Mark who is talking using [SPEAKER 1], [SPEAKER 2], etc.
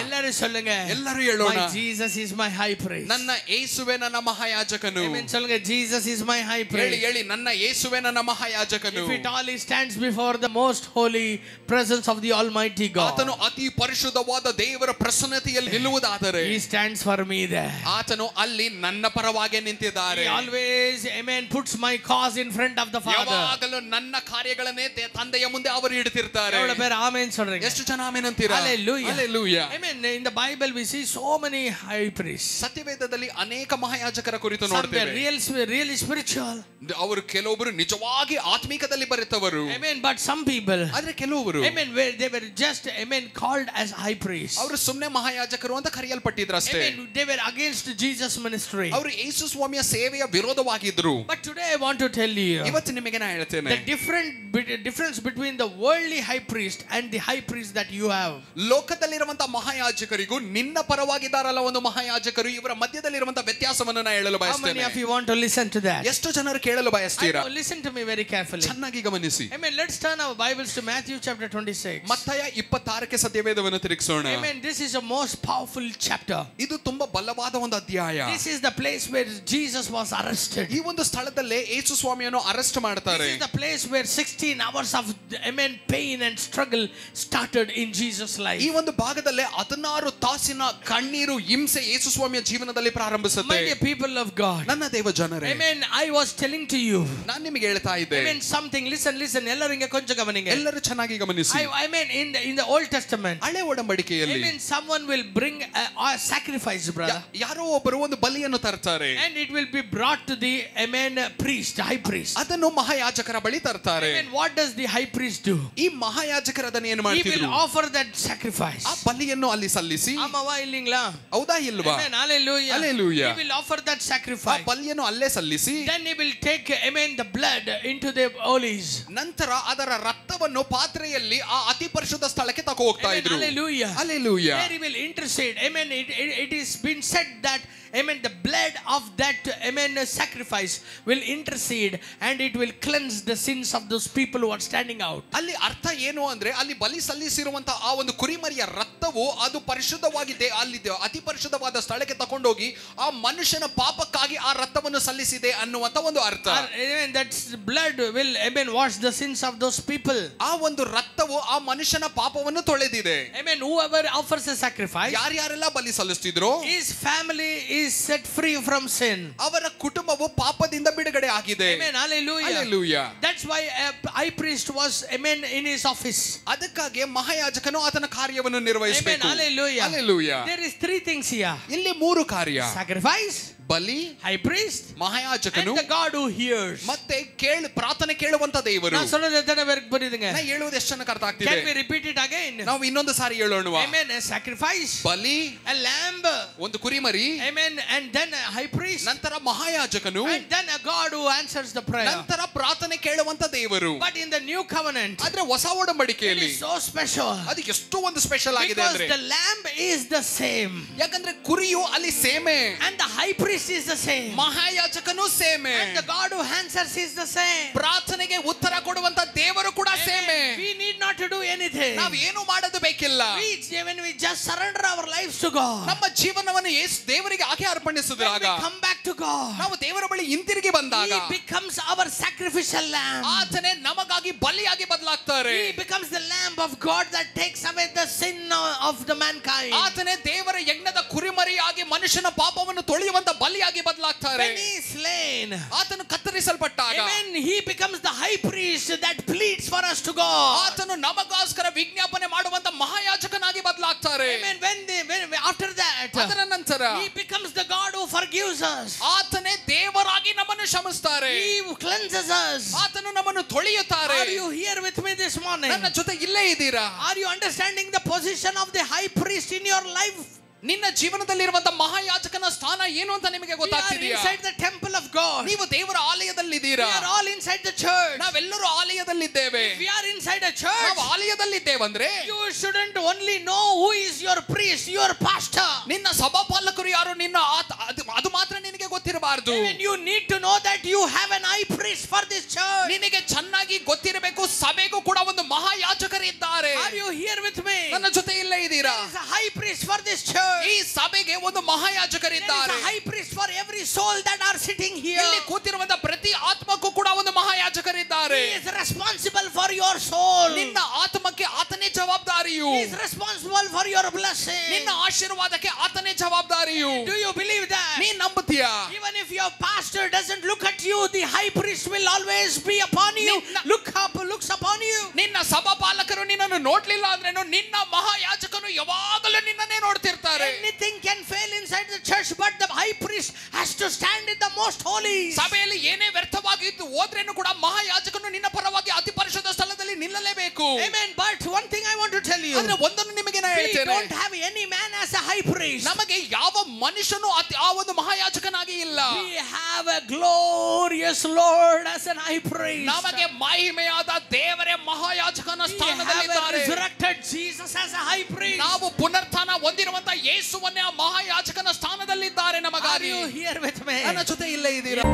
[SPEAKER 1] ಎಲ್ಲರೂ சொல்லுங்க,
[SPEAKER 2] ಎಲ್ಲರೂ ಹೇಳೋಣ,
[SPEAKER 1] my Jesus is my high priest.
[SPEAKER 2] ನನ್ನ ಯೇಸುವೇ ನನ್ನ ಮಹಾಯಾಜಕನು.
[SPEAKER 1] ಆಮೆನ್ சொல்லுங்க, Jesus is my high priest.
[SPEAKER 2] ಹೇಳಿ ಹೇಳಿ, ನನ್ನ ಯೇಸುವೇ ನನ್ನ ಮಹಾಯಾಜಕನು.
[SPEAKER 1] If it all he stands before the most holy presence of the almighty God,
[SPEAKER 2] ಆತನು ಅತಿ ಪರಿಶುದ್ಧವಾದ ದೇವರ ಪ್ರಸನ್ನತೆಯಲ್ಲಿ ನಿಲ್ಲುವುದಾದರೆ
[SPEAKER 1] he stands for me there.
[SPEAKER 2] ಆತನು ಅಲ್ಲಿ ನನ್ನ ಪರವಾಗಿ ನಿಂತಿದ್ದಾರೆ.
[SPEAKER 1] He always, amen, puts my cause in front of the Father.
[SPEAKER 2] ಯಾವಾಗಲೂ ನನ್ನ ಕಾರ್ಯಗಳನ್ನೇ ತಂದೆಯ ಮುಂದೆ ಅವರು ಇಡುತ್ತಿರ್ತಾರೆ.
[SPEAKER 1] ಎವಳ ಬೇರೆ ಆಮೆನ್ சொல்றீங்க?
[SPEAKER 2] ಎಷ್ಟು ಜನ ಆಮೆನ್ ಅಂತೀರಾ?
[SPEAKER 1] Hallelujah.
[SPEAKER 2] Hallelujah.
[SPEAKER 1] Amen. In the Bible we see so many high priests.
[SPEAKER 2] ಸತ್ಯವೇದದಲ್ಲಿ ಅನೇಕ ಮಹಾಯಾಜಕರ ಕುರಿತು ನೋಡ್ತೇವೆ.
[SPEAKER 1] Really spiritual.
[SPEAKER 2] ಅವರು ಕೆಲವೊಬ್ಬರು ನಿಜವಾಗಿ ಆತ್ಮಿಕದಲ್ಲಿ ಬರೆತವರು.
[SPEAKER 1] Amen. But some people,
[SPEAKER 2] ಆದ್ರೆ ಕೆಲವೊಬ್ಬರು,
[SPEAKER 1] amen, they were just, amen, called as high priests.
[SPEAKER 2] ಅವರು ಸುಮ್ಮನೆ ಮಹಾಯಾಜಕರು ಅಂತ ಕರೆಯಲ್ಪಟ್ಟಿದ್ರು ಅಷ್ಟೇ.
[SPEAKER 1] Amen. They were against Jesus ministry.
[SPEAKER 2] ಅವರು ಯೇಸು ಸ್ವಾಮಿಯ ಸೇವೆಯ ವಿರೋಧವಾಗಿದ್ರು.
[SPEAKER 1] But today I want to tell you,
[SPEAKER 2] ಇವತ್ತು ನಿಮಗೆ ನಾನು ಹೇಳ್ತೇನೆ,
[SPEAKER 1] the difference between the worldly high priest and the high priest that you have.
[SPEAKER 2] ಲೋಕದಲ್ಲಿರುವಂತಹ ಮಹಾಯಾಜಕರಿಗೂ ನಿನ್ನ ಪರವಾಗಿದ್ದಾರಲ್ಲ ಒಂದು ಮಹಾಯಾಜಕರು, ಇವರ ಮಧ್ಯದಲ್ಲಿರುವಂತಹ ವ್ಯತ್ಯಾಸವನ್ನು ನಾನು ಹೇಳಲು
[SPEAKER 1] How many
[SPEAKER 2] ಬಯಸ್ತೇನೆ.
[SPEAKER 1] of you want to listen to that?
[SPEAKER 2] ಎಷ್ಟು ಜನರು ಕೇಳಲು ಬಯಸ್ತೀರಾ?
[SPEAKER 1] Listen to me very carefully.
[SPEAKER 2] ಚೆನ್ನಾಗಿ ಗಮನಿಸಿ.
[SPEAKER 1] Amen. Let's turn our Bibles to Matthew chapter 26.
[SPEAKER 2] ಮತ್ತಾಯ 26ಕ್ಕೆ ಸತ್ಯವೇದವನ್ನು ತಿರುಗಿಸೋಣ.
[SPEAKER 1] Amen. This is a most powerful chapter.
[SPEAKER 2] ಇದು ತುಂಬಾ ಬಲವಾದ ಒಂದು ಅಧ್ಯಾಯ.
[SPEAKER 1] This is the place where Jesus was arrested.
[SPEAKER 2] ಈ ಒಂದು ಸ್ಥಳದಲ್ಲೇ ಯೇಸು ಸ್ವಾಮಿಯನ್ನು ಅರೆಸ್ಟ್ ಮಾಡ್ತಾರೆ.
[SPEAKER 1] This is the place where 16 hours of, amen, pain and struggle started in Jesus' life.
[SPEAKER 2] ಈ ಒಂದು ಭಾಗದಲ್ಲೇ 16 ತಾಸಿನ ಕಣ್ಣೀರು ಹಿಂಸೆ ಯೇಸು ಸ್ವಾಮಿಯ ಜೀವನದಲ್ಲಿ ಪ್ರಾರಂಭಿಸುತ್ತೆ.
[SPEAKER 1] My dear people of God,
[SPEAKER 2] ನನ್ನ ದೇವ ಜನರೇ,
[SPEAKER 1] amen, I was telling to you,
[SPEAKER 2] ನಾನು ನಿಮಗೆ ಹೇಳ್ತಾ ಇದ್ದೆ,
[SPEAKER 1] amen, something. Listen, ಎಲ್ಲರೂ ಇಂಗೆ ಕೊಂಚ ಗಮನಿಸಿ.
[SPEAKER 2] ಎಲ್ಲರೂ ಚೆನ್ನಾಗಿ ಗಮನಿಸಿ.
[SPEAKER 1] I mean, in the Old Testament,
[SPEAKER 2] ಹಳೆ ಒಡಂಬಡಿಕೆಯಲ್ಲಿ,
[SPEAKER 1] amen, someone will bring a sacrifice, brother.
[SPEAKER 2] ಯಾರೋ ಒಬ್ಬರು ಒಂದು ಬಲಿಯನ್ನು ತರ್ತಾರೆ.
[SPEAKER 1] And it will be brought to the, amen, priest, high priest.
[SPEAKER 2] ಅದನ್ನು ಮಹಾಯಾಜಕರ ಬಳಿ ತರ್ತಾರೆ.
[SPEAKER 1] Amen. What does the high priest do?
[SPEAKER 2] ಈ ಮಹಾಯಾಜಕರು ಅದನ್ನು ಏನು
[SPEAKER 1] He
[SPEAKER 2] ಮಾಡ್ತಿದ್ರು?
[SPEAKER 1] will offer that sacrifice.
[SPEAKER 2] ಆ ಬಲಿಯನ್ನು ಅಲ್ಲಿ ಸಲ್ಲಿಸಿ,
[SPEAKER 1] ಆಮವಾ ಇಲ್ಲಿಂಗ್ಲಾ?
[SPEAKER 2] ಹೌದಾ ಇಲ್ವಾ?
[SPEAKER 1] Amen. Hallelujah.
[SPEAKER 2] Hallelujah.
[SPEAKER 1] He will offer that
[SPEAKER 2] ಆ
[SPEAKER 1] sacrifice.
[SPEAKER 2] ಬಲಿಯನ್ನು ಅಲ್ಲೇ ಸಲ್ಲಿಸಿ,
[SPEAKER 1] Then he will take, amen, the blood into the olives.
[SPEAKER 2] ನಂತರ ಅದರ ರಕ್ತವನ್ನು ಪಾತ್ರೆಯಲ್ಲಿ ಆ ಅತಿ ಪರಿಶುದ್ಧ ಸ್ಥಳಕ್ಕೆ ತಕೋ ಹೋಗ್ತಾ
[SPEAKER 1] Amen.
[SPEAKER 2] ಇದ್ರು.
[SPEAKER 1] Hallelujah.
[SPEAKER 2] Hallelujah.
[SPEAKER 1] There he will intercede. Amen. It is been said that, amen, the blood of that, amen, sacrifice will intercede and it will cleanse the sins of those people who are standing out.
[SPEAKER 2] ಅಲ್ಲಿ ಅರ್ಥ ಏನು ಅಂದ್ರೆ, ಅಲ್ಲಿ ಬಲಿ ಸಲ್ಲಿಸಿರುವಂತಹ ಆ ಒಂದು ಕುರಿಮರಿಯ ರಕ್ತವು ಅದು ಪರಿಶುದ್ಧವಾಗಿದೆ, ಅಲ್ಲಿ ಅತಿ ಪರಿಶುದ್ಧವಾದ ಸ್ಥಳಕ್ಕೆ ತಕೊಂಡೋಗಿ ಆ ಮನುಷ್ಯನ ಪಾಪಕ್ಕಾಗಿ ಆ ರಕ್ತವನ್ನು ಸಲ್ಲಿಸಿದೆ ಅನ್ನುವಂತ ಒಂದು ಅರ್ಥ.
[SPEAKER 1] Amen. That blood will, amen, wash the sins of those people.
[SPEAKER 2] ಆ ಒಂದು ರಕ್ತವು ಆ ಮನುಷ್ಯನ ಪಾಪವನ್ನು ತೊಳೆದಿದೆ.
[SPEAKER 1] Amen. Whoever offers a sacrifice,
[SPEAKER 2] ಯಾರ್ಯಾರೆಲ್ಲ ಬಲಿ ಸಲ್ಲಿಸ್ತಿದ್ರು,
[SPEAKER 1] his family is set free from sin.
[SPEAKER 2] ಅವರ ಕುಟುಂಬವು ಪಾಪದಿಂದ ಬಿಡುಗಡೆ ಆಗಿದೆ.
[SPEAKER 1] Amen. Hallelujah.
[SPEAKER 2] Hallelujah.
[SPEAKER 1] That's why a high priest was, amen, in his office.
[SPEAKER 2] ಅದಕ್ಕಾಗಿ ಮಹಾಯಾಜಕನು ಆತನ ಕಾರ್ಯವನ್ನು ನಿರ್ವಹಿಸಬೇಕು.
[SPEAKER 1] Amen. Hallelujah.
[SPEAKER 2] Hallelujah.
[SPEAKER 1] There is 3 things here.
[SPEAKER 2] ಇಲ್ಲಿ 3 ಕಾರ್ಯ:
[SPEAKER 1] sacrifice,
[SPEAKER 2] ಬಲಿ,
[SPEAKER 1] high priest,
[SPEAKER 2] ಮಹಾಯಾಜಕನು,
[SPEAKER 1] and the God who hears.
[SPEAKER 2] ಮತ್ತೆ ಪ್ರಾರ್ಥನೆ ಕೇಳುವಂತ ದೇವರು.
[SPEAKER 1] ನಾನು ಸೊಲ್ಲದೆ ಎತ್ತನೆ ವರ್ಕ್ ಬರಿದಂಗೆ
[SPEAKER 2] ನಾನು ಹೇಳುವುದು ಎಷ್ಟು ಜನಕ್ಕೆ ಅರ್ಥ ಆಗ್ತಿದೆ?
[SPEAKER 1] Can we repeat it again?
[SPEAKER 2] ನಾವು ಇನ್ನೊಂದು ಸಾರಿ ಹೇಳೋಣವಾ?
[SPEAKER 1] Amen. A sacrifice,
[SPEAKER 2] ಬಲಿ,
[SPEAKER 1] a lamb,
[SPEAKER 2] ಒಂದು ಕುರಿಮರಿ,
[SPEAKER 1] amen, and then a high priest,
[SPEAKER 2] ನಂತರ ಮಹಾಯಾಜಕನು,
[SPEAKER 1] and then a God who answers the prayer.
[SPEAKER 2] ನಂತರ ಪ್ರಾರ್ಥನೆ ಕೇಳುವಂತ ದೇವರು.
[SPEAKER 1] But in the new covenant,
[SPEAKER 2] ಆದ್ರೆ ಹೊಸ ಒಡಂಬಡಿಕೆಯಲ್ಲಿ
[SPEAKER 1] it is so special.
[SPEAKER 2] ಅದು ಎಷ್ಟು ಒಂದು ಸ್ಪೆಷಲ್ ಆಗಿದೆ
[SPEAKER 1] Because
[SPEAKER 2] ಅಂದ್ರೆ,
[SPEAKER 1] the lamb is the same,
[SPEAKER 2] ಯಾಕಂದ್ರೆ ಕುರಿಯು ಅಲ್ಲಿ ಸೇಮೆ,
[SPEAKER 1] and the high priest is the same,
[SPEAKER 2] ಮಹಾಯಾಜಕನು ಸೇಮೆ,
[SPEAKER 1] and the God who answers is the same.
[SPEAKER 2] ಪ್ರಾರ್ಥನೆಗೆ ಉತ್ತರ ಕೊಡುವಂತ ದೇವರು ಕೂಡ ಸೇಮೆ.
[SPEAKER 1] We need not to do anything.
[SPEAKER 2] ನಾವು ಏನು ಮಾಡೋದು ಬೇಕಿಲ್ಲ.
[SPEAKER 1] When we just surrender our lives to God,
[SPEAKER 2] ನಮ್ಮ ಜೀವನವನ್ನು ದೇವರಿಗೆ ಹಾಗೆ ಅರ್ಪಣಿಸಿದಾಗ,
[SPEAKER 1] when we come back to God,
[SPEAKER 2] ನಾವು ದೇವರ ಬಳಿ ಹಿಂತಿರುಗಿ ಬಂದಾಗ,
[SPEAKER 1] He becomes our sacrificial lamb.
[SPEAKER 2] ಆತನೇ ನಮಗಾಗಿ ಬಲಿಯಾಗಿ ಬದಲಾಗ್ತಾರೆ.
[SPEAKER 1] He becomes the lamb of God that takes away the sin of the mankind.
[SPEAKER 2] ಆತನೇ ದೇವರ ಯಜ್ಞದ ಕುರಿಮರಿಯಾಗಿ ಮನುಷ್ಯನ ಪಾಪವನ್ನು ತೊಳೆಯುವಂತ ಬಲಿಯಾಗಿ ಬದಲಾಗ್ತಾರೆ.
[SPEAKER 1] When he is slain,
[SPEAKER 2] ಆತನು ಕತ್ತರಿಸಲ್ಪಟ್ಟಾಗ,
[SPEAKER 1] amen, he becomes the high priest that pleads for us to God.
[SPEAKER 2] ಆತನು ನಮಗೋಸ್ಕರ ವಿಜ್ಞಾಪನೆ ಮಾಡುವಂತ ಮಹಾಯಾಜಕನಾಗಿ ಬದಲಾಗ್ತಾರೆ.
[SPEAKER 1] Amen. When after that,
[SPEAKER 2] ಅದರ ನಂತರ
[SPEAKER 1] he becomes the God who forgives us.
[SPEAKER 2] ಆತನೇ ದೇವರಾಗಿ ನಮ್ಮನ್ನು ಕ್ಷಮಿಸ್ತಾರೆ.
[SPEAKER 1] He cleanses us.
[SPEAKER 2] ಆತನು ನಮ್ಮನ್ನು ತೊಳೆಯುತ್ತಾರೆ.
[SPEAKER 1] Are you here with me this morning?
[SPEAKER 2] ನನ್ನ ಜೊತೆ ಇಲ್ಲೇ ಇದ್ದೀರಾ?
[SPEAKER 1] Are you understanding the position of the high priest in your life?
[SPEAKER 2] ನಿನ್ನ ಜೀವನದಲ್ಲಿರುವಂತ ಮಹಾಯಾಜಕನ ಸ್ಥಾನ ಏನು ಅಂತ ನಿಮಗೆ
[SPEAKER 1] We are
[SPEAKER 2] ಗೊತ್ತಾಗ್ತಿದೆಯಾ?
[SPEAKER 1] inside the temple of God.
[SPEAKER 2] ನೀವು ದೇವರ ಆಲಯದಲ್ಲಿದ್ದೀರಾ?
[SPEAKER 1] We are all inside the church.
[SPEAKER 2] ನಾವೆಲ್ಲರೂ ಆಲಯದಲ್ಲಿದ್ದೇವೆ.
[SPEAKER 1] If we are inside a church,
[SPEAKER 2] ನಾವು ಆಲಯದಲ್ಲಿದ್ದೇವಂದ್ರೆ
[SPEAKER 1] you shouldn't only know who is your priest, your pastor.
[SPEAKER 2] ನಿನ್ನ ಸಭಾಪಾಲಕರು ಯಾರು, ನಿನ್ನ ಅದು ಮಾತ್ರ ನಿನಗೆ ಗೊತ್ತಿರಬಾರದು. ಇರಬಾರದು.
[SPEAKER 1] Amen. You need to know that you have an high priest for this church.
[SPEAKER 2] ನಿನಗೆ ಚೆನ್ನಾಗಿ ಗೊತ್ತಿರಬೇಕು, ಸಭೆಗೂ ಕೂಡ ಒಂದು ಮಹಾಯಾಜಕರಿದ್ದಾರೆ.
[SPEAKER 1] Are you here with me?
[SPEAKER 2] ನನ್ನ ಜೊತೆ ಇಲ್ಲೇ ಇದ್ದೀರಾ?
[SPEAKER 1] There is a high priest for this church.
[SPEAKER 2] ಈ ಸಭೆಗೆ ಒಂದು ಮಹಾಯಾಜಕರಿದ್ದಾರೆ.
[SPEAKER 1] There is a high priest for every soul that are sitting here.
[SPEAKER 2] ಇಲ್ಲಿ ಕೂತಿರುವಂತ ಪ್ರತಿ ಆತ್ಮಕ್ಕೂ ಕೂಡ ಒಂದು ಮಹಾಯಾಜಕರಿದ್ದಾರೆ.
[SPEAKER 1] He is responsible for your soul.
[SPEAKER 2] ನಿನ್ನ ಆತ್ಮಕ್ಕೆ ಆತನೇ ಜವಾಬ್ದಾರಿಯು.
[SPEAKER 1] He is responsible for your blessing.
[SPEAKER 2] ನಿನ್ನ ಆಶೀರ್ವಾದಕ್ಕೆ ಆತನೇ ಜವಾಬ್ದಾರಿಯು.
[SPEAKER 1] Do you believe that?
[SPEAKER 2] ನೀ ನಂಬುತ್ತೀಯಾ?
[SPEAKER 1] Even if your pastor doesn't look at you, the high priest will always be upon you. Looks upon you.
[SPEAKER 2] ನಿನ್ನ ಸಭಾಪಾಲಕರು ನಿನ್ನನ್ನು ನೋಡ್ಲಿಲ್ಲ ಅಂದ್ರೇನು, ನಿನ್ನ ಮಹಾಯಾಜಕನು ಯಾವಾಗಲೂ ನಿನ್ನನ್ನೇ ನೋಡ್ತಿರ್ತಾರೆ.
[SPEAKER 1] Anything can fail inside the church, but the high priest has to stand in the most holy.
[SPEAKER 2] ಸಭೆಯಲ್ಲಿ ಏನೇ ವ್ಯರ್ಥವಾಗಿದ್ದು ಹೋದ್ರೇನು ಕೂಡ ಮಹಾಯಾಜಕನು ನಿನ್ನ ಪರವಾಗಿ ಅತಿ ಪರಿಶುದ್ಧ ಸ್ಥಳದಲ್ಲಿ ನಿಲ್ಲಲೇಬೇಕು.
[SPEAKER 1] Amen. But one thing I want to tell you,
[SPEAKER 2] ಅಂದ್ರೆ ಒಂದನ್ನು ನಿಮಗೆ ನಾನು
[SPEAKER 1] we
[SPEAKER 2] ಹೇಳ್ತೇನೆ,
[SPEAKER 1] don't have any man as a high priest.
[SPEAKER 2] ನಮಗೆ ಯಾವ ಮನುಷ್ಯನು ಆ ಒಂದು ಮಹಾಯಾಜಕನಾಗಿ ಇಲ್ಲ.
[SPEAKER 1] We have a glorious Lord as an high priest.
[SPEAKER 2] ನಮಗೆ ಮಹಿಮೆಯಾದ ದೇವರೇ ಮಹಾಯಾಜಕನ
[SPEAKER 1] We have
[SPEAKER 2] ಸ್ಥಾನದಲ್ಲಿದ್ದಾರೆ.
[SPEAKER 1] a resurrected Jesus as a high priest.
[SPEAKER 2] ನಾವು ಪುನರುತ್ಥಾನ ಹೊಂದಿರುವಂತ ಯೇಸುವನ್ನೇ ಆ ಮಹಾಯಾಜಕನ ಸ್ಥಾನದಲ್ಲಿದ್ದಾರೆ
[SPEAKER 1] Are
[SPEAKER 2] ನಮಗಾಗಿ.
[SPEAKER 1] you here with me?
[SPEAKER 2] ನನ್ನ ಜೊತೆ ಇಲ್ಲೇ ಇದ್ದೀರಾ?